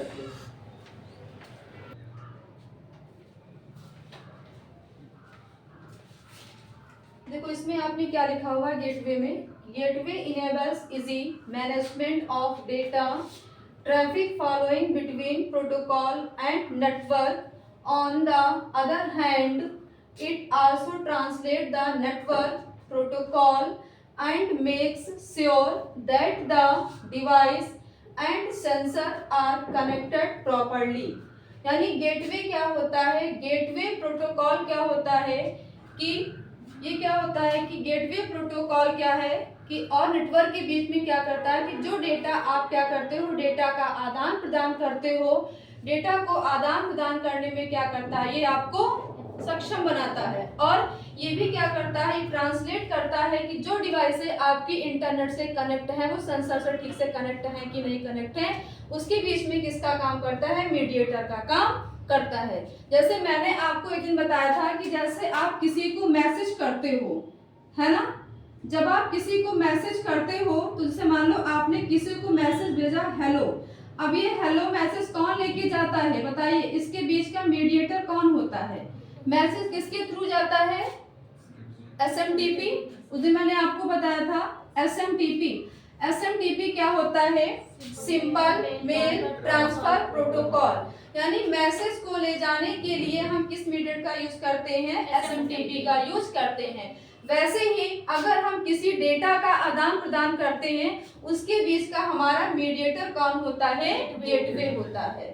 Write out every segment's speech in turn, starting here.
रखिए। देखो इसमें आपने क्या लिखा हुआ है गेटवे में, gateway enables easy management of data traffic following between protocol and network. On the other hand it also translate the network protocol and makes sure that the device and sensor are connected properly। यानी gateway क्या होता है, gateway protocol क्या होता है कि ये क्या होता है कि गेटवे प्रोटोकॉल क्या है कि और नेटवर्क के बीच में क्या करता है कि जो डेटा आप क्या करते हो, डेटा का आदान प्रदान करते हो, डेटा को आदान प्रदान करने में क्या करता है, ये आपको सक्षम बनाता है। और ये भी क्या करता है, ट्रांसलेट करता है कि जो डिवाइसेस आपकी इंटरनेट से कनेक्ट है वो सेंसर से ठीक से कनेक्ट है कि नहीं कनेक्ट है, उसके बीच में किसका काम करता है, मीडिएटर का काम करता है। जैसे मैंने आपको एक दिन बताया था कि जैसे आप किसी को मैसेज करते हो, है ना, जब आप किसी को मैसेज करते हो तो जैसे मान लो आपने किसी को मैसेज भेजा हेलो, अब ये हेलो मैसेज कौन लेके जाता है बताइए, इसके बीच का मीडिएटर कौन होता है, मैसेज किसके थ्रू जाता है, एसएमटीपी। उस दिन मैंने आपको बताया था एसएमटीपी। एसएमटीपी क्या होता है, सिंपल मेल ट्रांसफर प्रोटोकॉल, यानी मैसेज को ले जाने के लिए हम किस मीडिएटर का यूज करते हैं, एसएमटीपी का यूज करते हैं। वैसे ही अगर हम किसी डेटा का आदान प्रदान करते हैं उसके बीच का हमारा मीडिएटर कौन होता है, गेटवे होता है।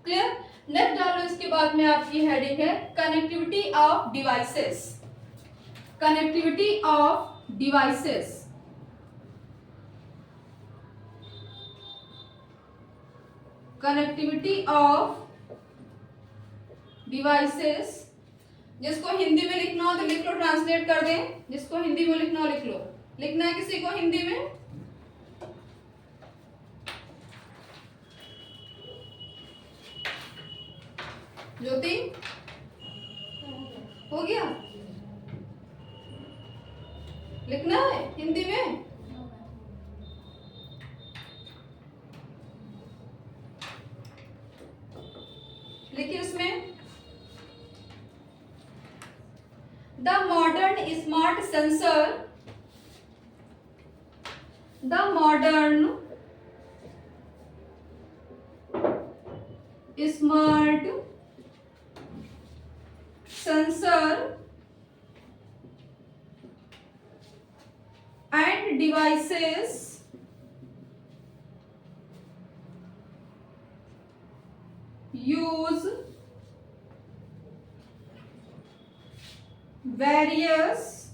क्लियर। नेक्स्ट डालो, इसके बाद में आपकी हेडिंग है connectivity of devices. Connectivity of devices, connectivity of devices. जिसको हिंदी में लिखना हो तो लिख लो, ट्रांसलेट कर दें, जिसको हिंदी में लिखना हो लिख लो। लिखना है किसी को हिंदी में, ज्योति हो गया, लिखना है हिंदी में। लिखिए उसमें, the modern smart sensor, the modern smart sensor and devices use various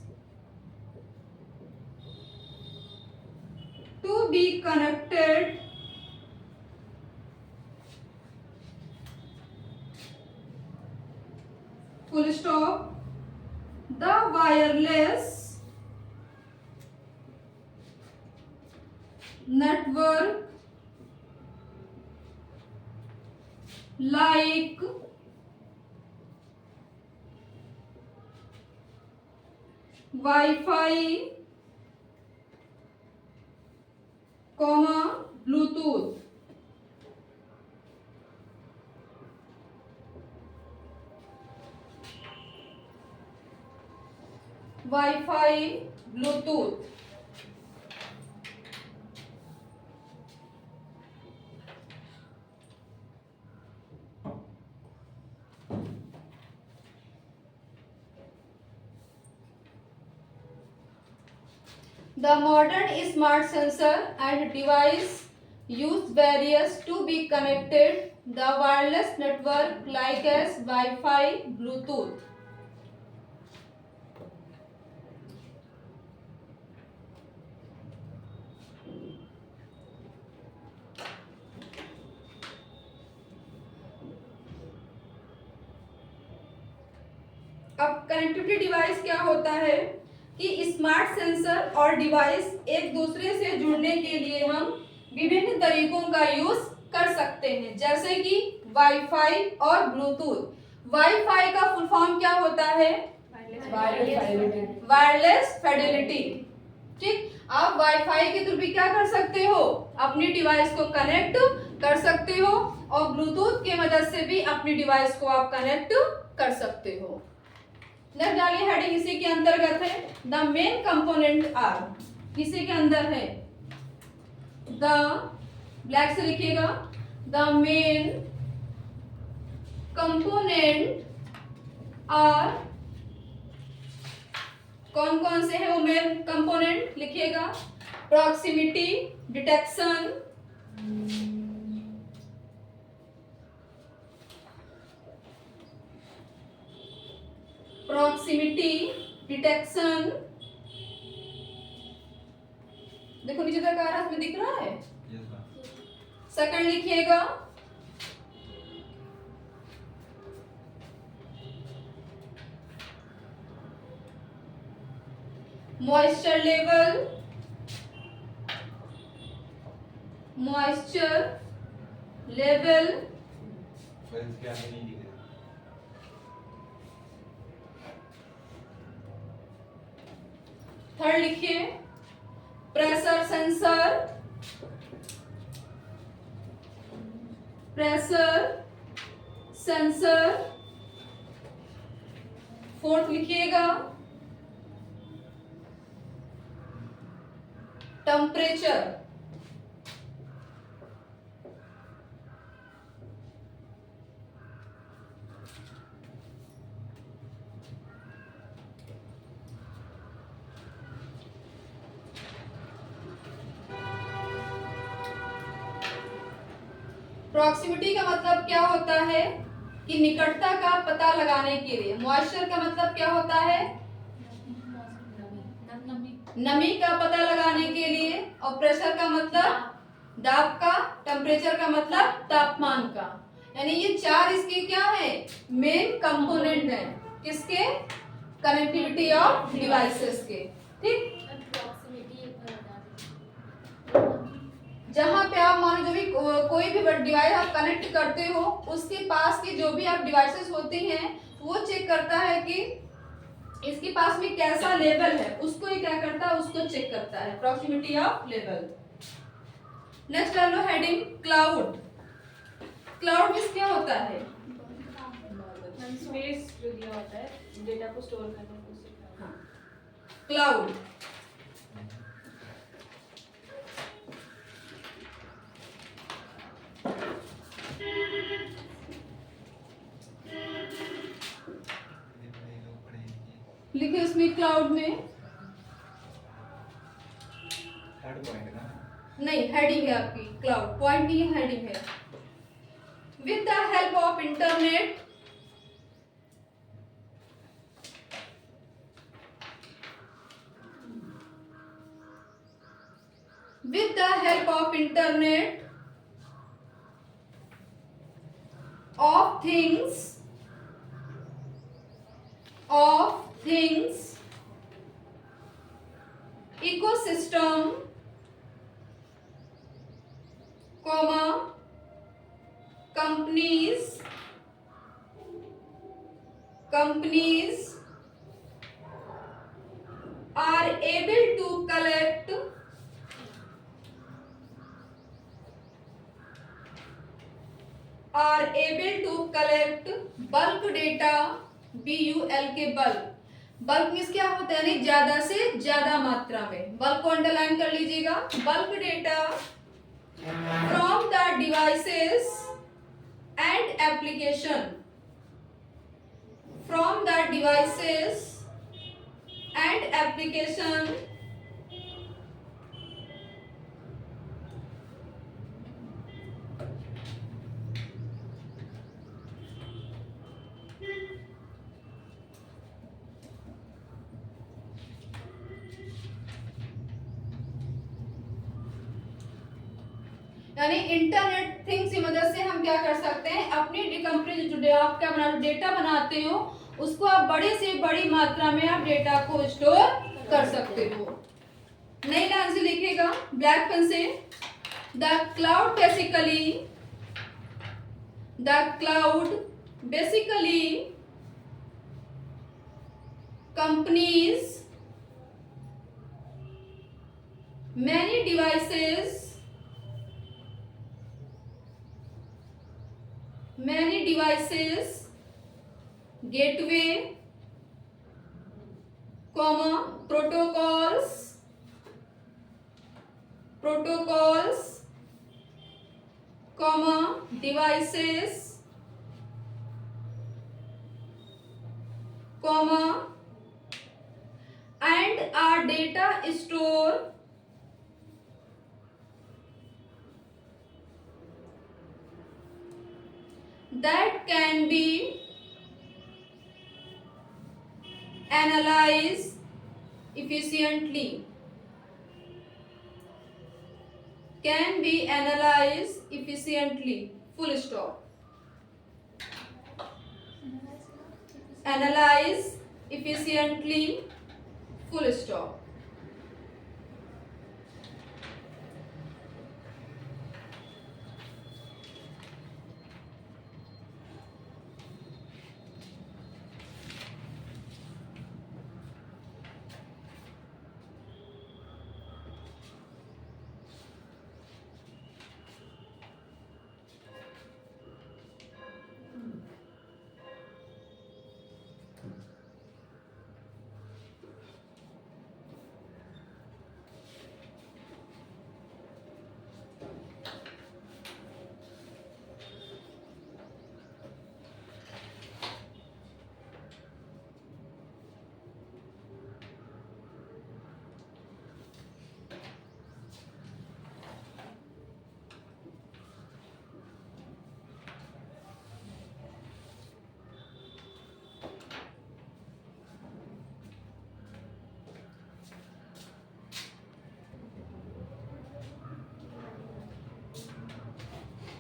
to be connected full stop। The wireless network like Wi-Fi, Bluetooth, Wi-Fi, Bluetooth। The modern smart sensor and device use various to be connected the wireless network like as Wi-Fi, Bluetooth। अब connectivity device क्या होता है कि smart sensor और device एक दूसरे से जुड़ने के लिए हम विभिन्न तरीकों का यूज कर सकते हैं, जैसे कि वाईफाई और ब्लूटूथ। वाईफाई का फुल फॉर्म क्या होता है, वायरलेस फिडेलिटी। ठीक, आप वाईफाई के थ्रू भी क्या कर सकते हो, अपनी डिवाइस को कनेक्ट कर सकते हो और ब्लूटूथ की मदद से भी अपनी डिवाइस को आप कनेक्ट कर सकते हो। नेक्स्ट डालिए हेडिंग इसी के अंतर्गत है द मेन कंपोनेंट आर, इसी के अंदर है द, ब्लैक से लिखिएगा, द मेन कंपोनेंट आर, कौन कौन से हैं वो मेन कंपोनेंट लिखिएगा, प्रॉक्सिमिटी डिटेक्शन, प्रॉक्सिमिटी डिटेक्शन, देखो नीचे तक आ रहा है, इसमें दिख रहा है। सेकंड लिखिएगा moisture level, moisture level, third लिखिए pressure sensor, pressure sensor, fourth लिखिएगा टेम्परेचर, प्रॉक्सिमिटी का मतलब क्या होता है कि निकटता का पता लगाने के लिए, मॉइस्चर का मतलब क्या होता है नमी का पता लगाने के लिए, और प्रेशर का मतलब दाब का, टेम्परेचर का मतलब तापमान का। यानी ये चार इसके क्या है मेन कंपोनेंट हैं, किसके, कनेक्टिविटी ऑफ डिवाइसेस के। ठीक, जहां पे आप मानो जो भी कोई भी डिवाइस आप कनेक्ट करते हो उसके पास की जो भी आप डिवाइसेस होती हैं वो चेक करता है कि इसके पास में कैसा लेवल है, उसको ये क्या करता है, उसको चेक करता है, प्रॉक्सिमिटी ऑफ लेवल। नेक्स्ट डाल लो हेडिंग क्लाउड। क्लाउड मींस क्या होता है, स्पेस जो दिया होता है डेटा को स्टोर करने को सिखाता है। क्लाउड लिखे उसमें क्लाउड में नहीं, हेडिंग है आपकी, क्लाउड पॉइंट नहीं है, हेडिंग है। With the help of internet, with the help of internet of things ecosystem comma companies are able to collect bulk data, BUL के बल्क मीन्स क्या होता है, यानी ज्यादा से ज्यादा मात्रा में, बल्क को अंडरलाइन कर लीजिएगा, bulk data from the devices and application, from the devices and application यानी इंटरनेट थिंग्स की मदद से हम क्या कर सकते हैं, अपनी डिकम्पोज जो आप क्या बना डेटा बनाते हो उसको आप बड़े से बड़ी मात्रा में आप डेटा को स्टोर कर सकते हो। नई लाइन से लिखेगा ब्लैक पेन से, the cloud basically companies many devices many devices, gateway, comma, protocols, comma, devices, comma, and our data store that can be analyzed efficiently, can be analyzed efficiently, full stop. Analyze efficiently, full stop.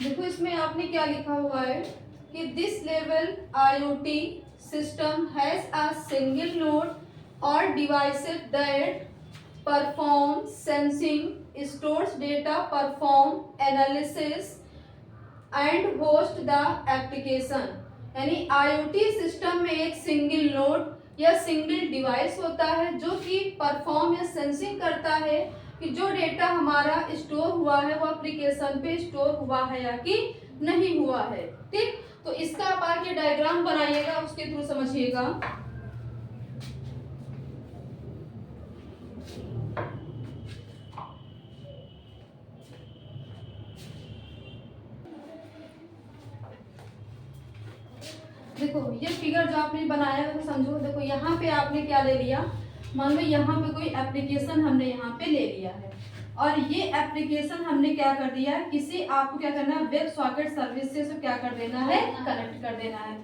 देखो इसमें आपने क्या लिखा हुआ है कि this level IoT system has a single node और devices that perform sensing, stores data, perform analysis and host the application. यानी IoT सिस्टम में एक सिंगल नोड या सिंगल डिवाइस होता है जो कि परफॉर्म या सेंसिंग करता है कि जो डेटा हमारा स्टोर हुआ है वो एप्लीकेशन पे स्टोर हुआ है या कि नहीं हुआ है। ठीक, तो इसका आप आगे डायग्राम बनाइएगा, उसके थ्रू समझिएगा। देखो ये फिगर जो आपने बनाया है तो समझो, देखो यहाँ पे आपने क्या ले लिया, मान लो यहाँ पे कोई एप्लीकेशन हमने यहाँ पे ले लिया है और ये एप्लीकेशन हमने क्या कर दिया है, किसी आपको क्या करना है, वेब सॉकेट सर्विस से क्या कर देना है, कनेक्ट कर देना है।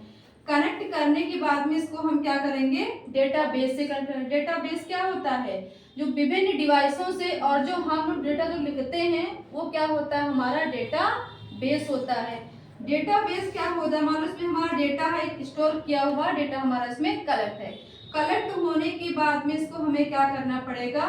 कनेक्ट करने के बाद में इसको हम क्या करेंगे, डेटाबेस से कनेक्ट करेंगे। डेटाबेस क्या होता है, जो विभिन्न डिवाइसों से और जो हम डेटा जो लिखते हैं वो क्या होता है, हमारा डेटा बेस होता है। डेटाबेस क्या होता है, मान लो इसमें हमारा डेटा है, स्टोर किया हुआ डेटा हमारा इसमें कलेक्ट है। कलेक्ट होने के बाद में इसको हमें क्या करना पड़ेगा,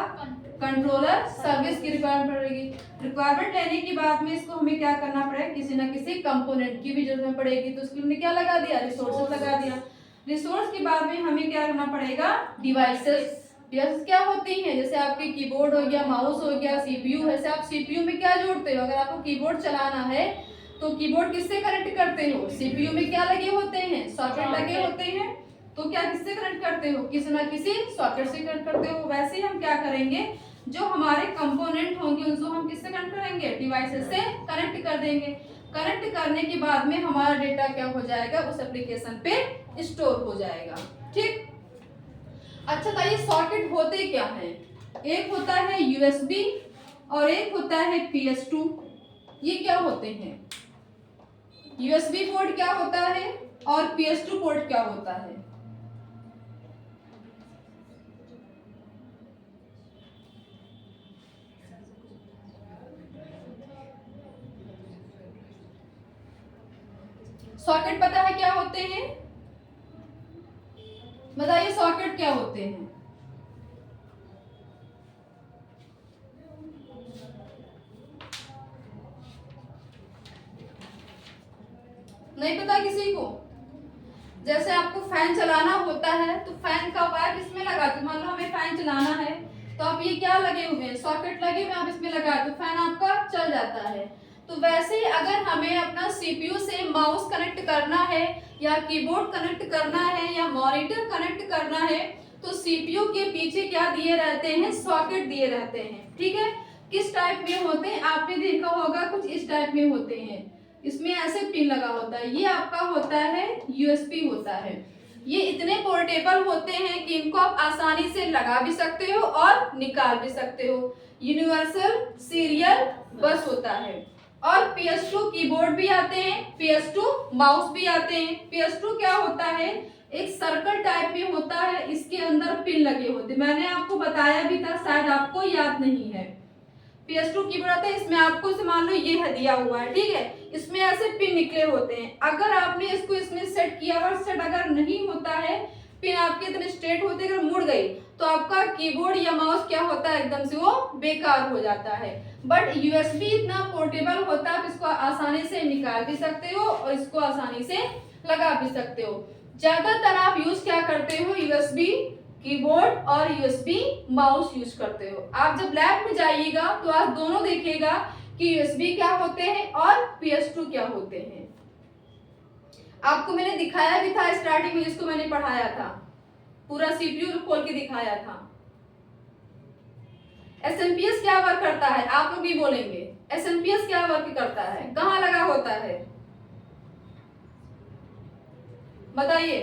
कंट्रोलर सर्विस की रिक्वायरमेंट पड़ेगी। रिक्वायरमेंट लेने के बाद में इसको हमें क्या करना पड़ेगा, किसी ना किसी कंपोनेंट की भी जरूरत पड़ेगी, तो उसके हमने क्या लगा दिया, रिसोर्सेज लगा दिया। रिसोर्स के बाद में हमें क्या करना पड़ेगा, डिवाइसेस। डिवाइसेस क्या होती हैं, जैसे आपके कीबोर्ड हो गया, माउस हो गया, सीपीयू है। आप सीपीयू में क्या जोड़ते हो, अगर आपको कीबोर्ड चलाना है तो कीबोर्ड किससे कनेक्ट करते हो, सीपीयू में क्या लगे होते हैं, सॉकेट लगे होते हैं, तो क्या किससे कनेक्ट करते हो, किसी ना किसी सॉकेट से कनेक्ट करते हो। वैसे ही हम क्या करेंगे, जो हमारे कंपोनेंट होंगे उनको हम किससे कनेक्ट करेंगे, डिवाइसेस से कनेक्ट कर देंगे। कनेक्ट करने के बाद में हमारा डेटा क्या हो जाएगा, उस एप्लीकेशन पे स्टोर हो जाएगा। ठीक, अच्छा तो ये सॉकेट होते क्या हैं, एक होता है यूएसबी और एक होता है PS2। ये क्या होते हैं, यूएसबी पोर्ट क्या होता है और PS2 पोर्ट क्या होता है। सॉकेट पता है क्या होते हैं, बताइए सॉकेट क्या होते हैं। नहीं पता किसी को, जैसे आपको फैन चलाना होता है तो फैन का वायर किसमें लगाते, मान लो हमें फैन चलाना है तो आप ये क्या लगे हुए हैं, सॉकेट लगे हुए आप इसमें लगाए तो फैन आपका चल जाता है। तो वैसे ही अगर हमें अपना सीपीयू से माउस कनेक्ट करना है या कीबोर्ड कनेक्ट करना है या मॉनिटर कनेक्ट करना है तो सीपीयू के पीछे क्या दिए रहते हैं, सॉकेट दिए रहते हैं। ठीक है, किस टाइप में होते हैं आपने देखा होगा, कुछ इस टाइप में होते हैं, इसमें ऐसे पिन लगा होता है, ये आपका होता है यूएसबी होता है। ये इतने पोर्टेबल होते हैं कि इनको आप आसानी से लगा भी सकते हो और निकाल भी सकते हो। यूनिवर्सल सीरियल बस होता है। और PS2 कीबोर्ड भी आते हैं, PS2 माउस भी आते हैं। PS2 क्या होता है, एक सर्कल टाइप में होता है, इसके अंदर पिन लगे होते हैं, मैंने आपको बताया भी था, शायद आपको याद नहीं है। PS2 कीबोर्ड आता है, इसमें आपको मान लो ये दिया हुआ है, ठीक है, इसमें ऐसे पिन निकले होते हैं। अगर आपने इसको इसमें सेट किया और सेट अगर नहीं होता है, पिन आपके इतने स्ट्रेट होते, अगर मुड़ गई तो आपका कीबोर्ड या माउस क्या होता है, एकदम से वो बेकार हो जाता है। बट यूएसबी इतना पोर्टेबल होता है, आप इसको आसानी से निकाल भी सकते हो और इसको आसानी से लगा भी सकते हो। ज्यादातर आप यूज क्या करते हो, यूएसबी कीबोर्ड और यूएसबी माउस यूज करते हो। आप जब लैब में जाइएगा तो आप दोनों देखिएगा कि यूएसबी क्या होते हैं और PS2 क्या होते हैं। आपको मैंने दिखाया भी था स्टार्टिंग में, जिसको मैंने पढ़ाया था, पूरा सीपीयू खोल के दिखाया था। एसएमपीएस क्या वर्क करता है, आप लोग भी बोलेंगे एसएमपीएस क्या वर्क करता है, कहाँ लगा होता है, बताइए।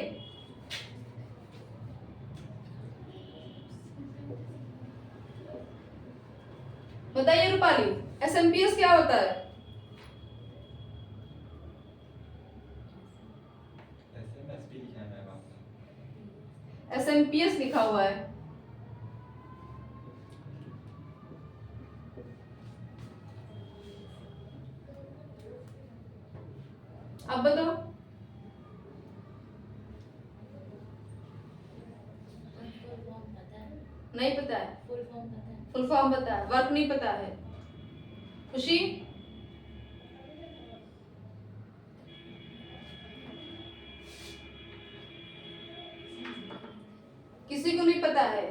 बताइए रूपाली, एसएमपीएस क्या होता है? एसएमपीएस लिखा हुआ है। अब बताओ। नहीं पता है, फुल फॉर्म पता है, वर्क नहीं पता है। खुशी, किसी को नहीं पता है?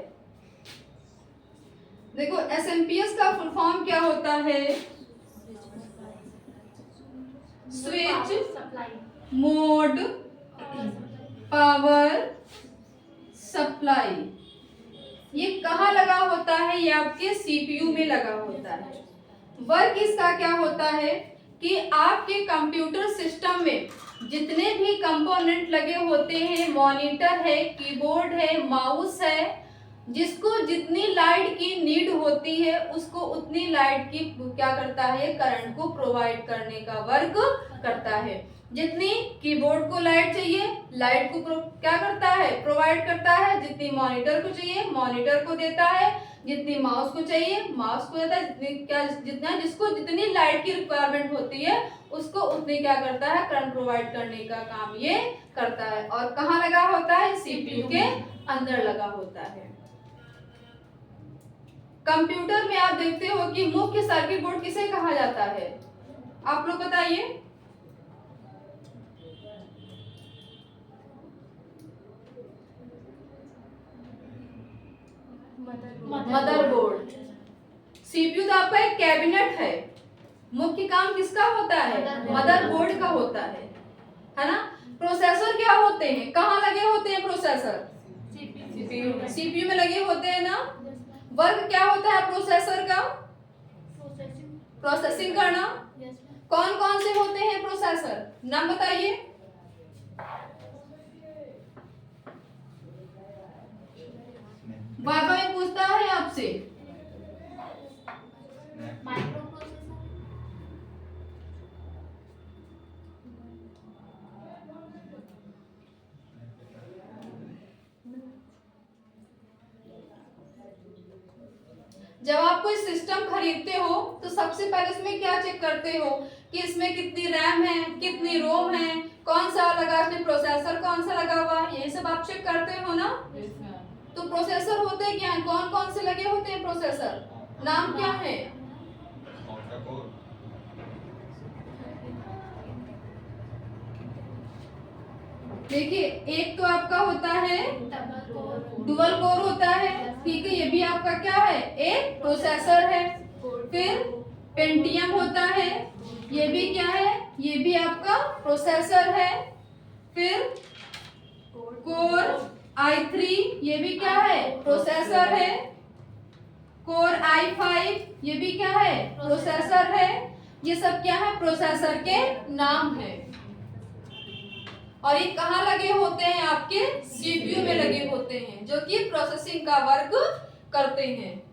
देखो एसएमपीएस का फुल फॉर्म क्या होता है, स्विच मोड पावर सप्लाई। ये कहाँ लगा होता है, ये आपके सीपीयू में लगा होता है। वर्क इसका क्या होता है कि आपके कंप्यूटर सिस्टम में जितने भी कंपोनेंट लगे होते हैं, मॉनिटर है, कीबोर्ड है, माउस है, जिसको जितनी लाइट की नीड होती है उसको उतनी लाइट की क्या करता है, करंट को प्रोवाइड करने का वर्क करता है। जितनी कीबोर्ड को लाइट चाहिए, लाइट को क्या करता है, प्रोवाइड करता है। जितनी मॉनिटर को चाहिए, मॉनिटर को देता है। जितनी माउस को चाहिए, माउस को देता है। जितना जिसको जितनी लाइट की रिक्वायरमेंट होती है उसको उतनी क्या करता है, करंट प्रोवाइड करने का काम ये करता है। और कहाँ लगा होता है, सीपीयू के अंदर लगा होता है। कंप्यूटर में आप देखते हो कि मुख्य सर्किट बोर्ड किसे कहा जाता है, आप लोग बताइए। मदरबोर्ड। सीपीयू तो आपका एक कैबिनेट है, मुख्य काम किसका होता है, मदरबोर्ड का होता है ना। प्रोसेसर क्या होते हैं, कहाँ लगे होते हैं प्रोसेसर, सीपीयू में लगे होते हैं ना। वर्क क्या होता है प्रोसेसर का, प्रोसेसिंग करना। कौन कौन से होते हैं प्रोसेसर, नाम बताइए। बार बार पूछता है आपसे। जब आप कोई सिस्टम खरीदते हो तो सबसे पहले इसमें क्या चेक करते हो कि इसमें कितनी रैम है, कितनी रोम है, कौन सा लगा, इसमें प्रोसेसर कौन सा लगा हुआ है, ये सब आप चेक करते हो ना। तो प्रोसेसर होते क्या है, कौन कौन से लगे होते हैं प्रोसेसर, नाम क्या है। देखिए एक तो आपका होता है डुअल कोर होता है, ठीक है, ये भी आपका क्या है, एक प्रोसेसर है। फिर पेंटियम होता है, ये भी क्या है, ये भी आपका प्रोसेसर है। फिर कोर i3, ये भी क्या है, प्रोसेसर है। कोर i5, ये भी क्या है, प्रोसेसर है। ये सब क्या है, प्रोसेसर के नाम है। और ये कहाँ लगे होते हैं, आपके सीपीयू में लगे होते हैं, जो कि प्रोसेसिंग का वर्क करते हैं।